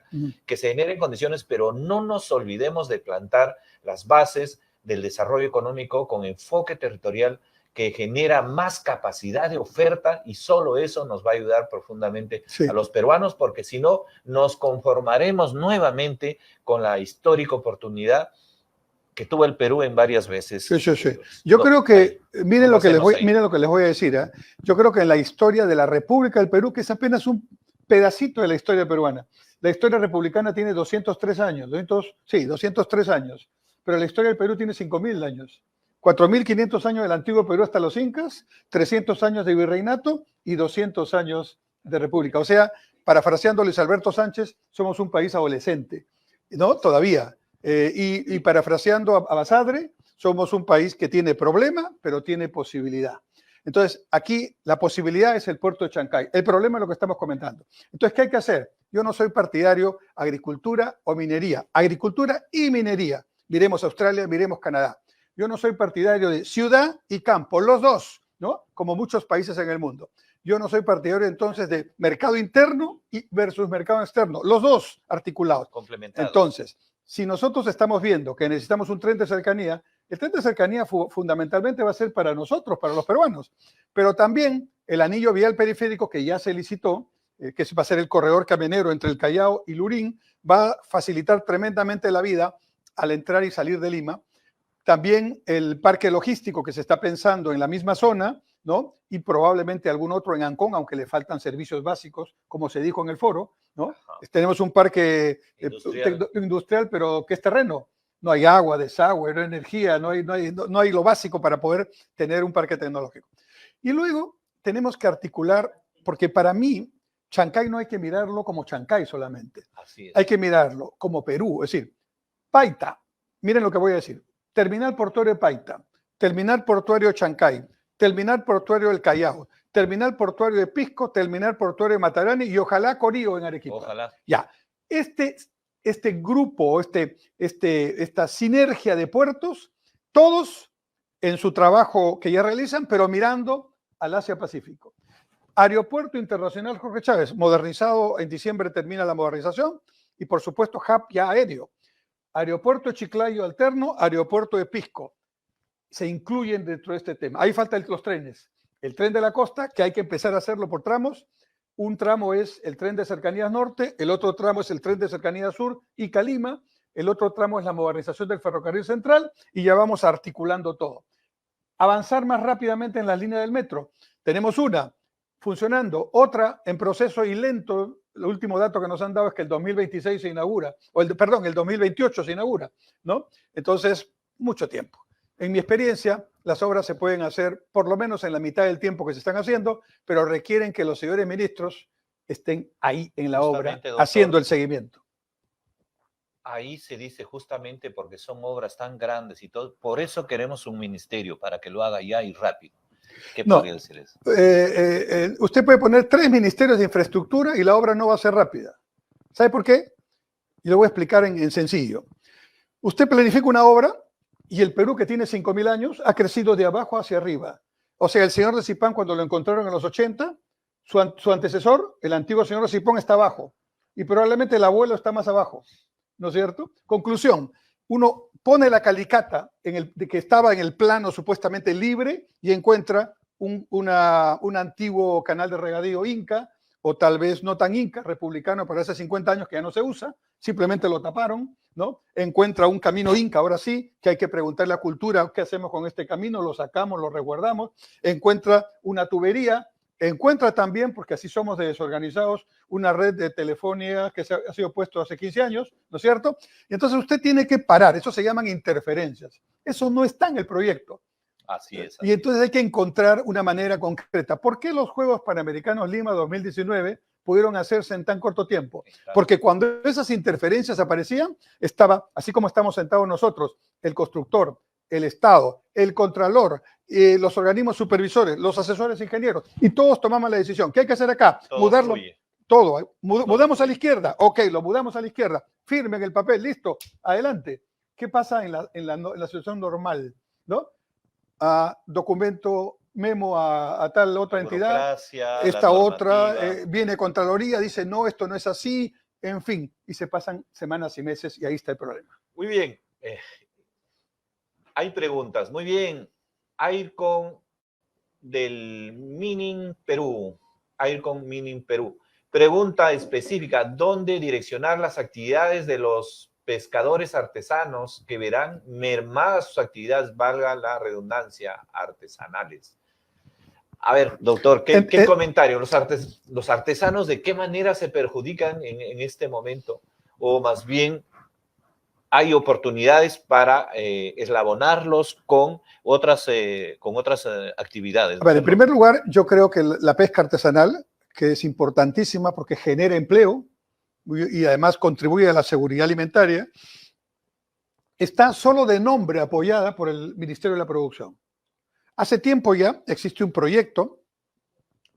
que se generen condiciones, pero no nos olvidemos de plantar las bases del desarrollo económico con enfoque territorial que genera más capacidad de oferta y solo eso nos va a ayudar profundamente a los peruanos, porque si no, nos conformaremos nuevamente con la histórica oportunidad que tuvo el Perú en varias veces. Sí. Yo creo que, miren lo que les voy a decir, yo creo que en la historia de la República del Perú, que es apenas un pedacito de la historia peruana. La historia republicana tiene 203 años, 203 años, pero la historia del Perú tiene 5.000 años. 4.500 años del antiguo Perú hasta los incas, 300 años de virreinato y 200 años de república. O sea, parafraseando a Luis Alberto Sánchez, somos un país adolescente, ¿no? Todavía. Y parafraseando a Basadre, somos un país que tiene problema, pero tiene posibilidad. Entonces, aquí la posibilidad es el puerto de Chancay. El problema es lo que estamos comentando. Entonces, ¿qué hay que hacer? Yo no soy partidario agricultura o minería. Agricultura y minería. Miremos Australia, miremos Canadá. Yo no soy partidario de ciudad y campo, los dos, ¿no? Como muchos países en el mundo. Yo no soy partidario entonces de mercado interno versus mercado externo, los dos articulados. Complementados. Entonces, si nosotros estamos viendo que necesitamos un tren de cercanía, el tren de cercanía fundamentalmente va a ser para nosotros, para los peruanos, pero también el anillo vial periférico que ya se licitó, que va a ser el corredor camionero entre el Callao y Lurín, va a facilitar tremendamente la vida al entrar y salir de Lima. También el parque logístico que se está pensando en la misma zona, ¿no? Y probablemente algún otro en Ancón, aunque le faltan servicios básicos, como se dijo en el foro, ¿no? Tenemos un parque industrial, pero que es terreno. No hay agua, desagüe, no hay energía, no hay lo básico para poder tener un parque tecnológico. Y luego tenemos que articular, porque para mí, Chancay no hay que mirarlo como Chancay solamente. Así es. Hay que mirarlo como Perú, es decir, Paita, miren lo que voy a decir. Terminal portuario de Paita, terminal portuario Chancay, terminal portuario del Callao, terminal portuario de Pisco, terminal portuario de Matarani y ojalá Corío en Arequipa. Ojalá. Ya, este grupo, esta sinergia de puertos, todos en su trabajo que ya realizan, pero mirando al Asia-Pacífico. Aeropuerto Internacional Jorge Chávez, modernizado, en diciembre termina la modernización y por supuesto hub ya aéreo. Aeropuerto Chiclayo alterno, aeropuerto de Pisco. Se incluyen dentro de este tema. Ahí faltan los trenes. El tren de la costa, que hay que empezar a hacerlo por tramos. Un tramo es el tren de cercanías norte, el otro tramo es el tren de cercanías sur y Calima, el otro tramo es la modernización del ferrocarril central y ya vamos articulando todo. Avanzar más rápidamente en la línea del metro. Tenemos una funcionando, otra en proceso y lento. El último dato que nos han dado es que el 2026 se inaugura, el 2028 se inaugura, ¿no? Entonces, mucho tiempo. En mi experiencia, las obras se pueden hacer por lo menos en la mitad del tiempo que se están haciendo, pero requieren que los señores ministros estén ahí en la obra, Doctor, haciendo el seguimiento. Ahí se dice justamente porque son obras tan grandes y todo, por eso queremos un ministerio, para que lo haga ya y rápido. ¿Qué podría decir eso? Usted puede poner 3 ministerios de infraestructura y la obra no va a ser rápida. ¿Sabe por qué? Y lo voy a explicar en sencillo. Usted planifica una obra y el Perú, que tiene 5.000 años, ha crecido de abajo hacia arriba. O sea, el señor de Zipán, cuando lo encontraron en los 80, su antecesor, el antiguo señor de Zipán, está abajo. Y probablemente el abuelo está más abajo. ¿No es cierto? Conclusión. Uno pone la calicata de que estaba en el plano supuestamente libre y encuentra un antiguo canal de regadío inca, o tal vez no tan inca, republicano, pero hace 50 años que ya no se usa, simplemente lo taparon, ¿no? Encuentra un camino inca, ahora sí, que hay que preguntarle a la cultura qué hacemos con este camino, lo sacamos, lo resguardamos, encuentra una tubería, encuentra también, porque así somos de desorganizados, una red de telefonía que ha sido puesto hace 15 años, ¿no es cierto? Y entonces usted tiene que parar, eso se llaman interferencias. Eso no está en el proyecto. Así es. Y entonces hay que encontrar una manera concreta. ¿Por qué los Juegos Panamericanos Lima 2019 pudieron hacerse en tan corto tiempo? Claro. Porque cuando esas interferencias aparecían, estaba, así como estamos sentados nosotros, el constructor, el Estado, el Contralor, los organismos supervisores, los asesores ingenieros, y todos tomamos la decisión. ¿Qué hay que hacer acá? Todo mudarlo. fluye. Todo. Mudamos a la izquierda. Ok, lo mudamos a la izquierda. Firmen el papel, listo. Adelante. ¿Qué pasa en la situación normal? ¿No? Documento, memo a tal otra entidad. Esta otra viene Contraloría, dice no, esto no es así. En fin, y se pasan semanas y meses y ahí está el problema. Muy bien. Hay preguntas. Muy bien. Aircon del Mining Perú. Aircon Mining Perú. Pregunta específica. ¿Dónde direccionar las actividades de los pescadores artesanos que verán mermadas sus actividades, valga la redundancia, artesanales? A ver, doctor, ¿qué comentario? ¿Los artesanos de qué manera se perjudican en este momento? O más bien, ¿hay oportunidades para eslabonarlos con otras actividades? A ver, en primer lugar, yo creo que la pesca artesanal, que es importantísima porque genera empleo y además contribuye a la seguridad alimentaria, está solo de nombre apoyada por el Ministerio de la Producción. Hace tiempo ya existe un proyecto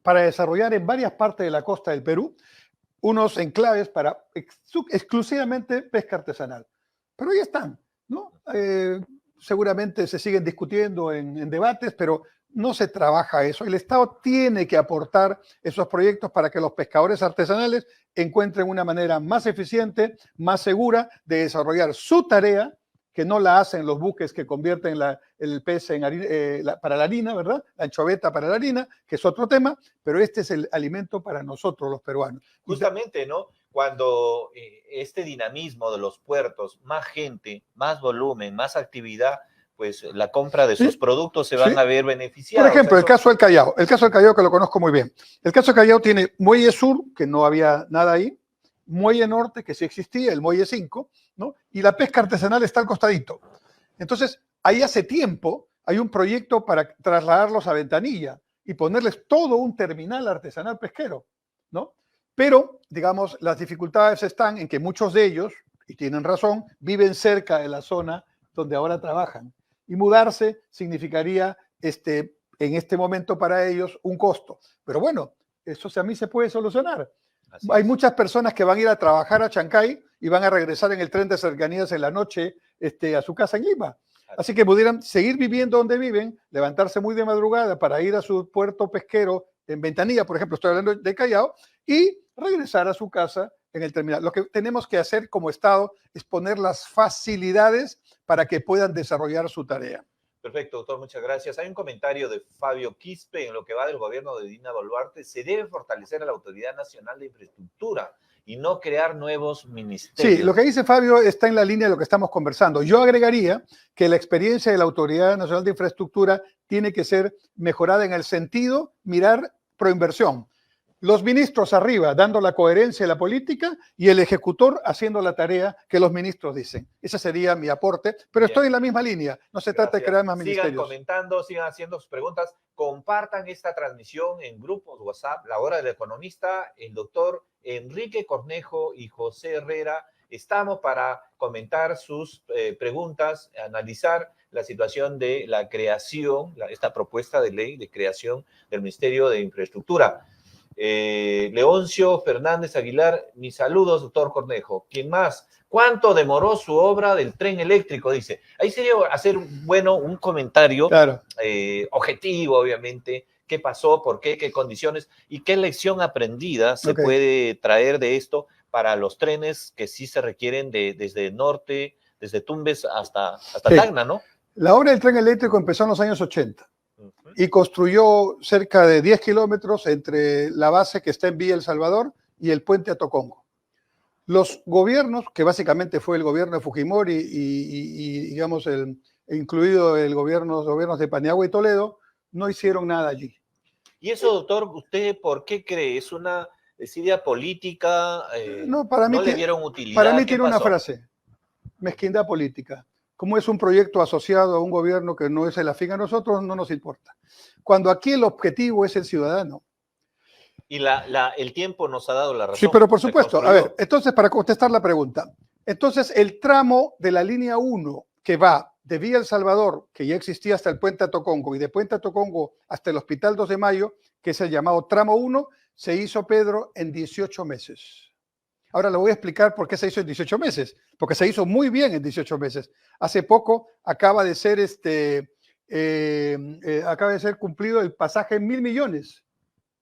para desarrollar en varias partes de la costa del Perú unos enclaves para exclusivamente pesca artesanal. Pero ahí están, ¿no? Seguramente se siguen discutiendo en debates, pero no se trabaja eso. El Estado tiene que aportar esos proyectos para que los pescadores artesanales encuentren una manera más eficiente, más segura de desarrollar su tarea, que no la hacen los buques que convierten el pez para la harina, ¿verdad? La anchoveta para la harina, que es otro tema, pero este es el alimento para nosotros los peruanos. Justamente, ¿no? Cuando este dinamismo de los puertos, más gente, más volumen, más actividad, pues la compra de sus productos se van a ver beneficiados. Por ejemplo, el caso del Callao que lo conozco muy bien. El caso del Callao tiene Muelle Sur, que no había nada ahí, Muelle Norte, que sí existía, el Muelle 5, ¿no? Y la pesca artesanal está al costadito. Entonces, ahí hace tiempo hay un proyecto para trasladarlos a Ventanilla y ponerles todo un terminal artesanal pesquero, ¿no? Pero, digamos, las dificultades están en que muchos de ellos, y tienen razón, viven cerca de la zona donde ahora trabajan. Y mudarse significaría, en este momento para ellos, un costo. Pero bueno, eso a mí se puede solucionar. Hay muchas personas que van a ir a trabajar a Chancay y van a regresar en el tren de cercanías en la noche a su casa en Lima. Así que pudieran seguir viviendo donde viven, levantarse muy de madrugada para ir a su puerto pesquero en Ventanilla, por ejemplo, estoy hablando de Callao, y regresar a su casa en el terminal. Lo que tenemos que hacer como Estado es poner las facilidades para que puedan desarrollar su tarea. Perfecto, doctor, muchas gracias. Hay un comentario de Fabio Quispe: en lo que va del gobierno de Dina Boluarte, se debe fortalecer a la Autoridad Nacional de Infraestructura y no crear nuevos ministerios. Sí, lo que dice Fabio está en la línea de lo que estamos conversando. Yo agregaría que la experiencia de la Autoridad Nacional de Infraestructura tiene que ser mejorada en el sentido mirar proinversión. Los ministros arriba dando la coherencia de la política y el ejecutor haciendo la tarea que los ministros dicen. Ese sería mi aporte, pero estoy en la misma línea. No se trata de crear más ministerios. Sigan comentando, sigan haciendo sus preguntas. Compartan esta transmisión en grupos WhatsApp, La Hora del Economista, el doctor Enrique Cornejo y José Herrera. Estamos para comentar sus preguntas, analizar la situación de la creación, esta propuesta de ley de creación del Ministerio de Infraestructura. Leoncio Fernández Aguilar, mis saludos, doctor Cornejo. ¿Quién más? ¿Cuánto demoró su obra del tren eléctrico? Dice. Ahí sería hacer, bueno, un comentario objetivo, obviamente. ¿Qué pasó? ¿Por qué? ¿Qué condiciones? ¿Y qué lección aprendida se puede traer de esto para los trenes que sí se requieren desde el norte, desde Tumbes hasta Tacna, ¿no? La obra del tren eléctrico empezó en los años 80. Y construyó cerca de 10 kilómetros entre la base que está en Villa El Salvador y el puente a Tocongo. Los gobiernos, que básicamente fue el gobierno de Fujimori y digamos, incluido los gobiernos de Paniagua y Toledo, no hicieron nada allí. ¿Y eso, doctor, usted por qué cree? ¿Es una desidia política? No, para mí, ¿no le dieron utilidad? Para mí tiene una frase: mezquindad política. Como es un proyecto asociado a un gobierno que no es el afín a nosotros, no nos importa. Cuando aquí el objetivo es el ciudadano. Y el tiempo nos ha dado la razón. Sí, pero por supuesto. A ver, entonces, para contestar la pregunta. Entonces, el tramo de la línea 1 que va de Villa El Salvador, que ya existía hasta el puente a Tocongo, y de puente a Tocongo hasta el Hospital 2 de Mayo, que es el llamado tramo 1, se hizo, Pedro, en 18 meses. Ahora le voy a explicar por qué se hizo en 18 meses, porque se hizo muy bien en 18 meses. Hace poco acaba de ser cumplido el pasaje en 1.000 millones.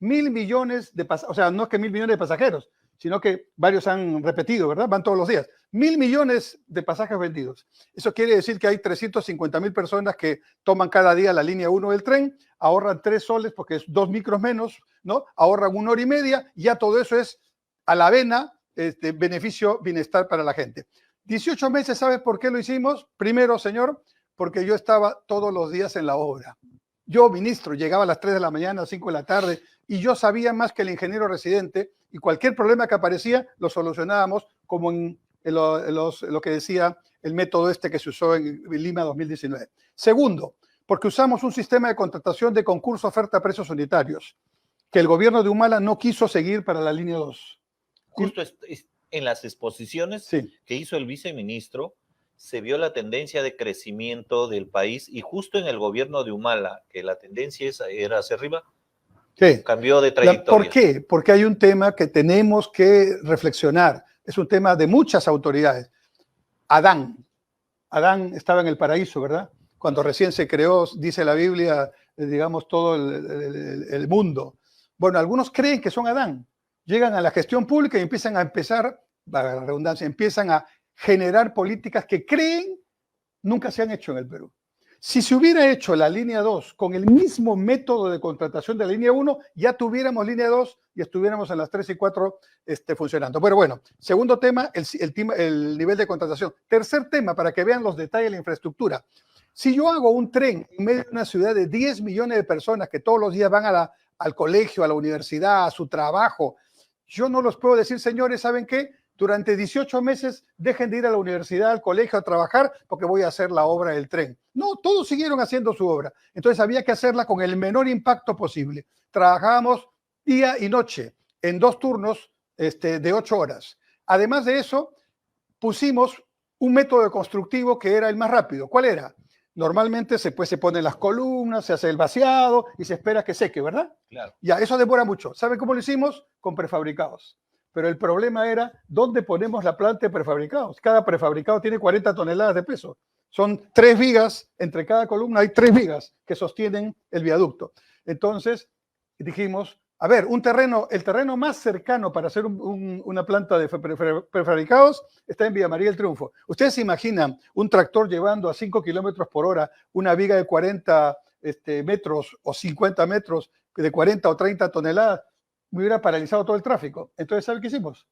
1.000 millones de pasajeros, o sea, no es que 1.000 millones de pasajeros, sino que varios han repetido, ¿verdad? Van todos los días. 1.000 millones de pasajes vendidos. Eso quiere decir que hay 350.000 personas que toman cada día la línea 1 del tren, ahorran 3 soles porque es 2 micros menos, ¿no? Ahorran 1 hora y media, y ya todo eso es a la vena, beneficio, bienestar para la gente. 18 meses, ¿sabes por qué lo hicimos? Primero, señor, porque yo estaba todos los días en la obra. Yo, ministro, llegaba a las 3 de la mañana, 5 de la tarde, y yo sabía más que el ingeniero residente, y cualquier problema que aparecía lo solucionábamos, como en lo que decía el método este que se usó en Lima 2019. Segundo, porque usamos un sistema de contratación de concurso oferta a precios unitarios, que el gobierno de Humala no quiso seguir para la línea 2. Justo en las exposiciones Sí. que hizo el viceministro, se vio la tendencia de crecimiento del país y justo en el gobierno de Humala, que la tendencia era hacia arriba, Sí. cambió de trayectoria. ¿Por qué? Porque hay un tema que tenemos que reflexionar. Es un tema de muchas autoridades. Adán estaba en el paraíso, ¿verdad? Cuando recién se creó, dice la Biblia, digamos, todo el mundo. Bueno, algunos creen que son Adán. Llegan a la gestión pública y empiezan a la redundancia, empiezan a generar políticas que creen nunca se han hecho en el Perú. Si se hubiera hecho la línea 2 con el mismo método de contratación de la línea 1, ya tuviéramos línea 2 y estuviéramos en las 3 y 4 funcionando. Pero bueno, segundo tema, el nivel de contratación. Tercer tema, para que vean los detalles de la infraestructura. Si yo hago un tren en medio de una ciudad de 10 millones de personas que todos los días van al colegio, a la universidad, a su trabajo, yo no los puedo decir, señores, ¿saben qué? Durante 18 meses dejen de ir a la universidad, al colegio, a trabajar, porque voy a hacer la obra del tren. No, todos siguieron haciendo su obra. Entonces había que hacerla con el menor impacto posible. Trabajábamos día y noche, en 2 turnos de 8 horas. Además de eso, pusimos un método constructivo que era el más rápido. ¿Cuál era? Normalmente se ponen las columnas, se hace el vaciado y se espera que seque, ¿verdad? Claro. Ya, eso demora mucho. ¿Saben cómo lo hicimos? Con prefabricados. Pero el problema era dónde ponemos la planta de prefabricados. Cada prefabricado tiene 40 toneladas de peso. Son 3 vigas, entre cada columna hay 3 vigas que sostienen el viaducto. Entonces dijimos, a ver, el terreno más cercano para hacer una planta de prefabricados está en Villa María del Triunfo. ¿Ustedes se imaginan un tractor llevando a 5 kilómetros por hora una viga de 40 metros o 50 metros de 40 o 30 toneladas? Me hubiera paralizado todo el tráfico. Entonces, ¿sabe qué hicimos?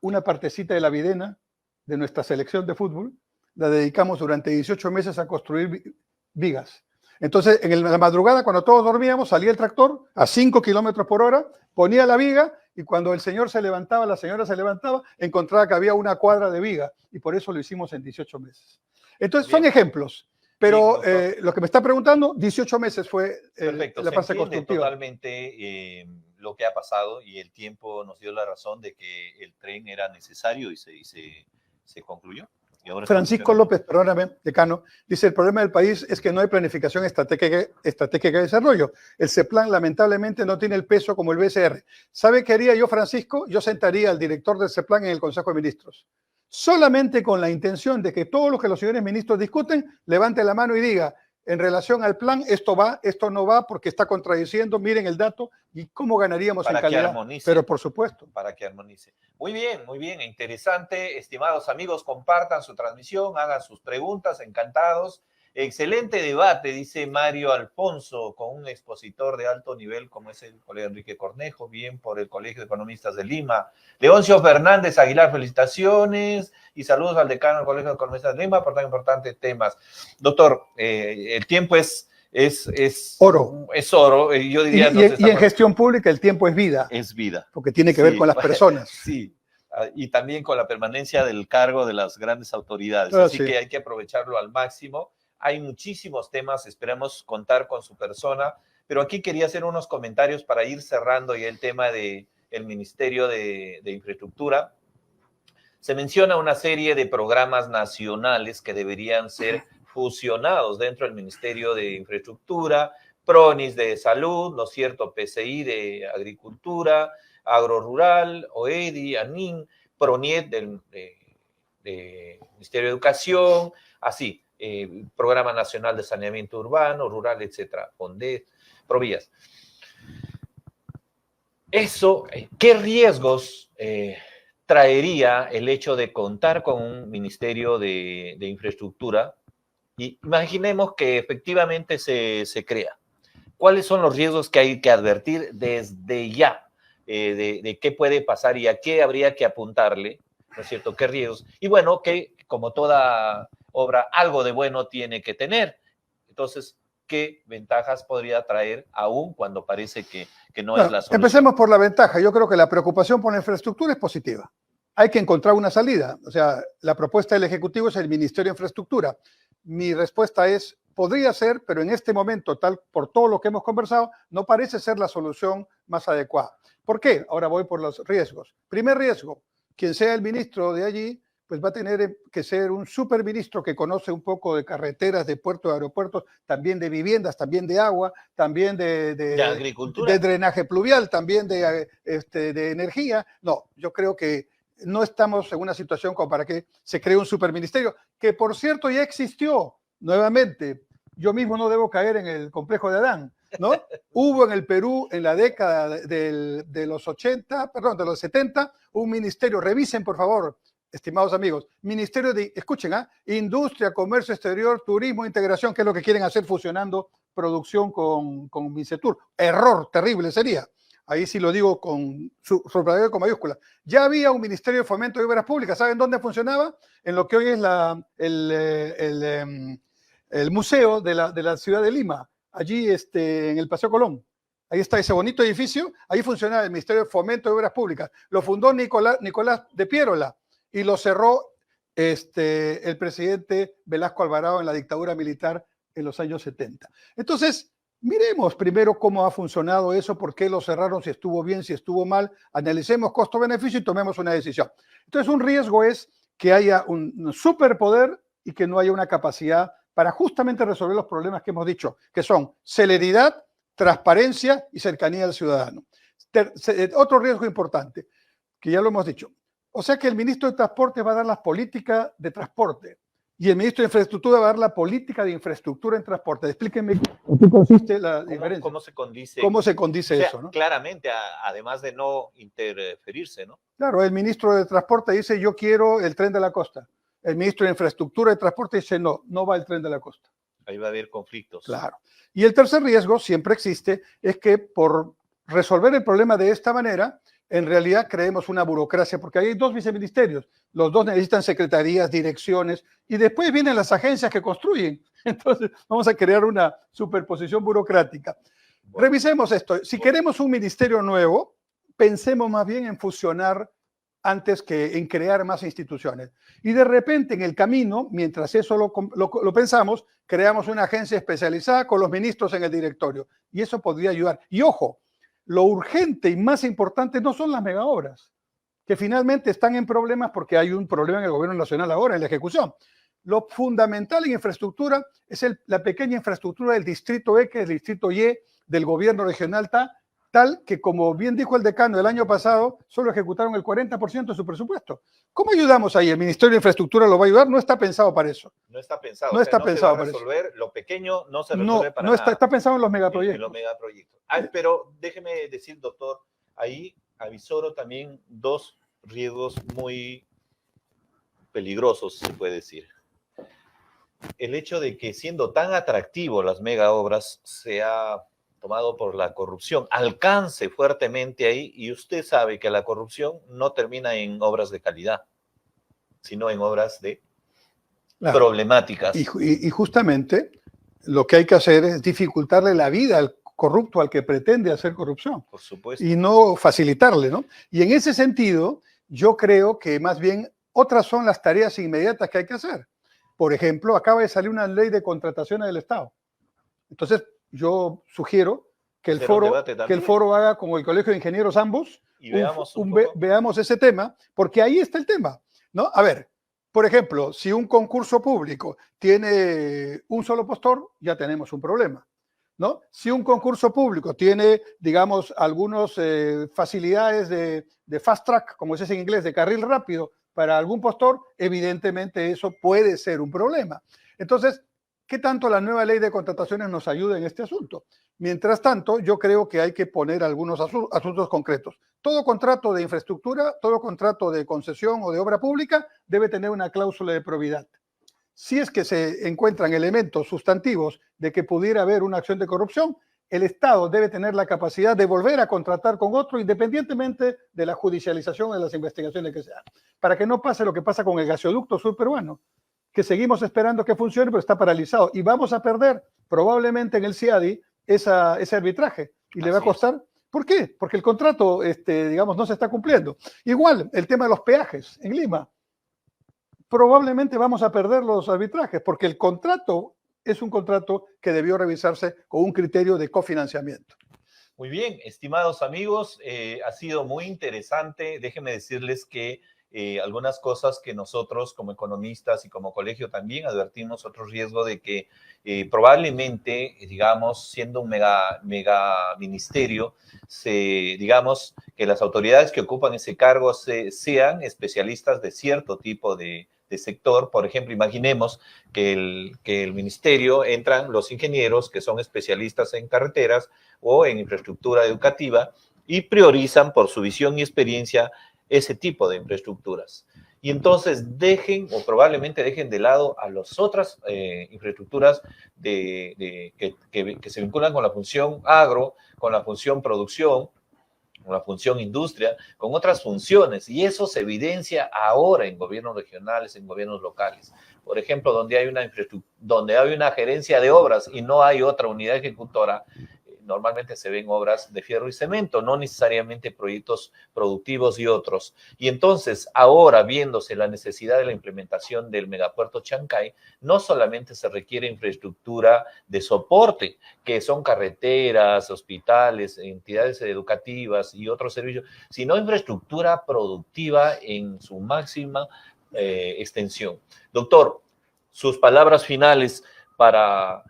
Una partecita de la Videna, de nuestra selección de fútbol, la dedicamos durante 18 meses a construir vigas. Entonces, en la madrugada, cuando todos dormíamos, salía el tractor a 5 kilómetros por hora, ponía la viga y cuando el señor se levantaba, la señora se levantaba, encontraba que había una cuadra de viga y por eso lo hicimos en 18 meses. Entonces, son ejemplos. Pero lo que me está preguntando, 18 meses fue la fase constructiva. Totalmente lo que ha pasado y el tiempo nos dio la razón de que el tren era necesario y se concluyó. Y ahora Francisco López, perdóname, decano, dice, el problema del país es que no hay planificación estratégica de desarrollo. El CEPLAN lamentablemente no tiene el peso como el BCR. ¿Sabe qué haría yo, Francisco? Yo sentaría al director del CEPLAN en el Consejo de Ministros. Solamente con la intención de que todos los que los señores ministros discuten, levante la mano y diga, en relación al plan, esto va, esto no va, porque está contradiciendo, miren el dato, y cómo ganaríamos en calidad. Pero por supuesto. Para que armonice. Muy bien, interesante. Estimados amigos, compartan su transmisión, hagan sus preguntas, encantados. Excelente debate, dice Mario Alfonso, con un expositor de alto nivel como es el colega Enrique Cornejo, bien por el Colegio de Economistas de Lima. Leoncio Fernández Aguilar, felicitaciones y saludos al decano del Colegio de Economistas de Lima por tan importantes temas. Doctor, el tiempo es oro. Es oro. Yo diría, y en gestión pública el tiempo es vida. Es vida. Porque tiene que ver con las personas. Sí. Y también con la permanencia del cargo de las grandes autoridades. Así que hay que aprovecharlo al máximo. Hay muchísimos temas, esperamos contar con su persona, pero aquí quería hacer unos comentarios para ir cerrando ya el tema del Ministerio de Infraestructura. Se menciona una serie de programas nacionales que deberían ser fusionados dentro del Ministerio de Infraestructura, PRONIS de Salud, ¿no es cierto?, PCI de Agricultura, Agrorural, OEDI, ANIN, PRONIET del Ministerio de Educación, así. Programa Nacional de Saneamiento Urbano, Rural, etcétera, PONDES, Provías. Eso, ¿qué riesgos traería el hecho de contar con un Ministerio de Infraestructura? Y imaginemos que efectivamente se crea. ¿Cuáles son los riesgos que hay que advertir desde ya? De qué puede pasar y a qué habría que apuntarle, ¿no es cierto? ¿Qué riesgos? Y bueno, que como toda obra, algo de bueno tiene que tener. Entonces, qué ventajas podría traer, aún cuando parece que no Bueno, es la solución. empecemos por la ventaja. Yo creo que la preocupación por la infraestructura es positiva. Hay que encontrar una salida. O sea, la propuesta del Ejecutivo es el Ministerio de Infraestructura. Mi respuesta es, podría ser, pero en este momento, tal por todo lo que hemos conversado, no parece ser la solución más adecuada. ¿Por qué? Ahora voy por los riesgos. Primer riesgo, quien sea el ministro de allí, pues va a tener que ser un superministro que conoce un poco de carreteras, de puertos, de aeropuertos, también de viviendas, también de agua, también ¿De agricultura? de drenaje pluvial, también de energía. No, yo creo que no estamos en una situación como para que se cree un superministerio, que por cierto ya existió nuevamente. Yo mismo no debo caer en el complejo de Adán, ¿no? Hubo en el Perú en la década de los 80, perdón, de los 70, un ministerio, revisen por favor, estimados amigos, Ministerio de, escuchen, Industria, Comercio Exterior, Turismo, Integración, que es lo que quieren hacer fusionando producción con Micetur. Error terrible sería. Ahí sí lo digo con subrayado con mayúsculas. Ya había un Ministerio de Fomento de Obras Públicas. ¿Saben dónde funcionaba? En lo que hoy es el museo de la ciudad de Lima, allí en el Paseo Colón. Ahí está ese bonito edificio. Ahí funcionaba el Ministerio de Fomento de Obras Públicas. Lo fundó Nicolás de Piérola y lo cerró el presidente Velasco Alvarado en la dictadura militar en los años 70. Entonces, miremos primero cómo ha funcionado eso, por qué lo cerraron, si estuvo bien, si estuvo mal, analicemos costo-beneficio y tomemos una decisión. Entonces, un riesgo es que haya un superpoder y que no haya una capacidad para justamente resolver los problemas que hemos dicho, que son celeridad, transparencia y cercanía al ciudadano. Otro riesgo importante, que ya lo hemos dicho, o sea que el ministro de Transporte va a dar las políticas de transporte y el ministro de Infraestructura va a dar la política de infraestructura en transporte. Explíquenme en qué consiste la diferencia. ¿Cómo se condice? ¿Cómo se condice o sea, eso? ¿No? Claramente, además de no interferirse, ¿no? Claro, el ministro de Transporte dice yo quiero el tren de la costa. El ministro de Infraestructura y Transporte dice no, no va el tren de la costa. Ahí va a haber conflictos. Claro. Y el tercer riesgo, siempre existe, es que por resolver el problema de esta manera, en realidad creemos una burocracia, porque hay dos viceministerios, los dos necesitan secretarías, direcciones, y después vienen las agencias que construyen. Entonces vamos a crear una superposición burocrática. Bueno, revisemos esto. Si queremos un ministerio nuevo, pensemos más bien en fusionar antes que en crear más instituciones. Y de repente en el camino, mientras eso lo pensamos, creamos una agencia especializada con los ministros en el directorio. Y eso podría ayudar. Y ojo, lo urgente y más importante no son las megaobras, que finalmente están en problemas porque hay un problema en el gobierno nacional ahora, en la ejecución. Lo fundamental en infraestructura es la pequeña infraestructura del distrito X, del distrito Y, del gobierno regional tal que, como bien dijo el decano el año pasado, solo ejecutaron el 40% de su presupuesto. ¿Cómo ayudamos ahí? ¿El Ministerio de Infraestructura lo va a ayudar? No está pensado para eso. No está pensado. No está pensado para eso. Lo pequeño no se resuelve para nada. Está pensado en los megaproyectos. En los megaproyectos. Pero déjeme decir, doctor, ahí avisoro también dos riesgos muy peligrosos, se puede decir. El hecho de que siendo tan atractivo las megaobras se ha tomado por la corrupción, alcance fuertemente ahí, y usted sabe que la corrupción no termina en obras de calidad, sino en obras de problemáticas. Y justamente lo que hay que hacer es dificultarle la vida al corrupto, al que pretende hacer corrupción. Por supuesto. Y no facilitarle, ¿no? Y en ese sentido, yo creo que más bien otras son las tareas inmediatas que hay que hacer. Por ejemplo, acaba de salir una ley de contrataciones del Estado. Entonces, yo sugiero que el foro haga como el Colegio de Ingenieros ambos y veamos, veamos ese tema, porque ahí está el tema, ¿no? A ver, por ejemplo, si un concurso público tiene un solo postor, ya tenemos un problema, ¿no? Si un concurso público tiene, digamos, algunas facilidades de fast track, como se dice en inglés, de carril rápido para algún postor, evidentemente eso puede ser un problema. Entonces, ¿qué tanto la nueva ley de contrataciones nos ayuda en este asunto? Mientras tanto, yo creo que hay que poner algunos asuntos concretos. Todo contrato de infraestructura, todo contrato de concesión o de obra pública debe tener una cláusula de probidad. Si es que se encuentran elementos sustantivos de que pudiera haber una acción de corrupción, el Estado debe tener la capacidad de volver a contratar con otro independientemente de la judicialización de las investigaciones que se hagan, para que no pase lo que pasa con el gasoducto sur peruano, que seguimos esperando que funcione, pero está paralizado y vamos a perder probablemente en el CIADI ese arbitraje y le va a costar. ¿Por qué? Porque el contrato, digamos, no se está cumpliendo. Igual, el tema de los peajes en Lima. Probablemente vamos a perder los arbitrajes porque el contrato es un contrato que debió revisarse con un criterio de cofinanciamiento. Muy bien, estimados amigos, ha sido muy interesante. Déjenme decirles que algunas cosas que nosotros como economistas y como colegio también advertimos otro riesgo de que probablemente, digamos, siendo un mega ministerio, digamos que las autoridades que ocupan ese cargo sean especialistas de cierto tipo de sector. Por ejemplo, imaginemos que el ministerio entran los ingenieros que son especialistas en carreteras o en infraestructura educativa y priorizan por su visión y experiencia ese tipo de infraestructuras. Y entonces dejen o probablemente dejen de lado a las otras infraestructuras que se vinculan con la función agro, con la función producción, con la función industria, con otras funciones, y eso se evidencia ahora en gobiernos regionales, en gobiernos locales. Por ejemplo, donde hay una gerencia de obras y no hay otra unidad ejecutora, normalmente se ven obras de fierro y cemento, no necesariamente proyectos productivos y otros. Y entonces, ahora viéndose la necesidad de la implementación del megapuerto Chancay, no solamente se requiere infraestructura de soporte, que son carreteras, hospitales, entidades educativas y otros servicios, sino infraestructura productiva en su máxima extensión. Doctor, sus palabras finales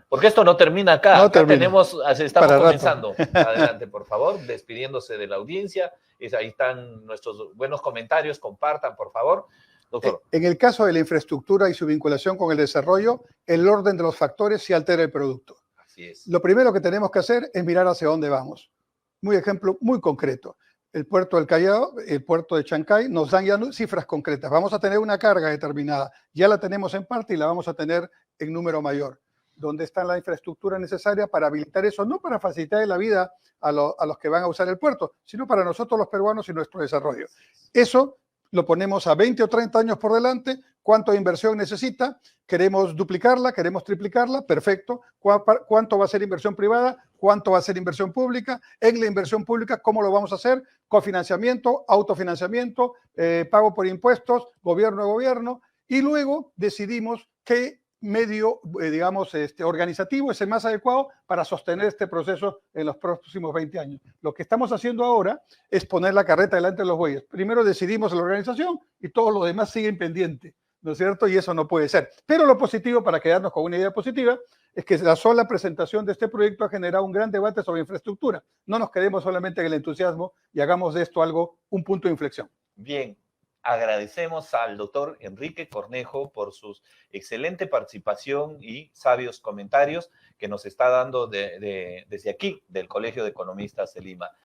porque esto no termina acá, no termina. Estamos comenzando. Adelante, por favor, despidiéndose de la audiencia. Ahí están nuestros buenos comentarios, compartan, por favor. Doctor. En el caso de la infraestructura y su vinculación con el desarrollo, el orden de los factores sí altera el producto. Así es. Lo primero que tenemos que hacer es mirar hacia dónde vamos. Ejemplo muy concreto. El puerto del Callao, el puerto de Chancay, nos dan ya cifras concretas. Vamos a tener una carga determinada. Ya la tenemos en parte y la vamos a tener en número mayor. ¿Dónde está la infraestructura necesaria para habilitar eso? No para facilitar la vida a los que van a usar el puerto, sino para nosotros los peruanos y nuestro desarrollo. Eso lo ponemos a 20 o 30 años por delante. ¿Cuánto de inversión necesita? ¿Queremos duplicarla? ¿Queremos triplicarla? Perfecto. ¿Cuánto va a ser inversión privada? ¿Cuánto va a ser inversión pública? En la inversión pública, ¿cómo lo vamos a hacer? Cofinanciamiento, autofinanciamiento, pago por impuestos, gobierno a gobierno. Y luego decidimos qué medio, digamos, organizativo es el más adecuado para sostener este proceso en los próximos 20 años. Lo que estamos haciendo ahora es poner la carreta delante de los bueyes. Primero decidimos la organización y todo lo demás sigue pendiente, ¿no es cierto? Y eso no puede ser. Pero lo positivo, para quedarnos con una idea positiva, es que la sola presentación de este proyecto ha generado un gran debate sobre infraestructura. No nos quedemos solamente en el entusiasmo y hagamos de esto un punto de inflexión. Bien. Agradecemos al doctor Enrique Cornejo por su excelente participación y sabios comentarios que nos está dando desde aquí, del Colegio de Economistas de Lima.